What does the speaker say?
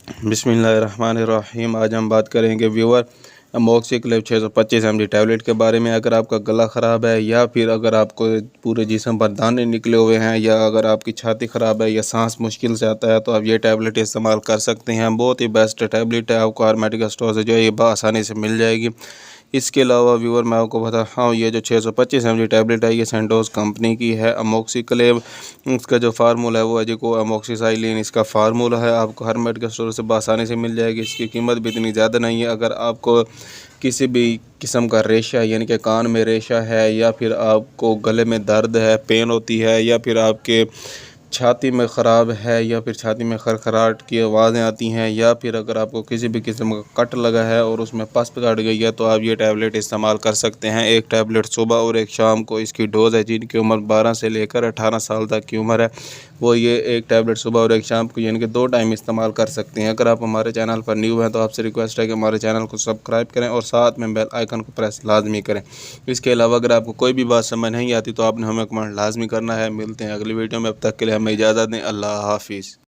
बिस्मिल्लाहिर्रहमानिर्रहीम। आज हम बात करेंगे व्यूअर अमोक्सिक्लिव 625 mg टैबलेट के बारे में। अगर आपका गला ख़राब है या फिर अगर आपको पूरे जिस्म पर दाने निकले हुए हैं या अगर आपकी छाती ख़राब है या सांस मुश्किल से आता है तो आप ये टैबलेट इस्तेमाल कर सकते हैं। बहुत ही बेस्ट टैबलेट है, आपको हर मेडिकल स्टोर से जो है ये आसानी से मिल जाएगी। इसके अलावा व्यूअर मैं आपको बताता हूँ, ये जो 625 mg टैबलेट है ये सेंटोस कंपनी की है। अमोक्सिक्लिव इसका जो फार्मूला है वो है जो अमोक्सिसाइलिन इसका फार्मूला है। आपको हर मेडिकल स्टोर से आसानी से मिल जाएगी। इसकी कीमत भी इतनी ज़्यादा नहीं है। अगर आपको किसी भी किस्म का रेशा यानी कि कान में रेशा है या फिर आपको गले में दर्द है, पेन होती है या फिर आपके छाती में ख़राब है या फिर छाती में खरखराहट की आवाज़ें आती हैं या फिर अगर आपको किसी भी किस्म का कट लगा है और उसमें पस काट गई है तो आप ये टैबलेट इस्तेमाल कर सकते हैं। एक टैबलेट सुबह और एक शाम को इसकी डोज़ है। जिनकी उम्र 12 से लेकर 18 साल तक की उम्र है वो ये एक टैबलेट सुबह और एक शाम को यानी कि 2 टाइम इस्तेमाल कर सकते हैं। अगर आप हमारे चैनल पर न्यू हैं तो आपसे रिक्वेस्ट है कि हमारे चैनल को सब्सक्राइब करें और साथ में बेल आइकन को प्रेस लाजमी करें। इसके अलावा अगर आपको कोई भी बात समझ नहीं आती तो आपने हमें कमेंट लाजमी करना है। मिलते हैं अगली वीडियो में, अब तक के लिए हमें इजाज़त दें। अल्लाह हाफिज़।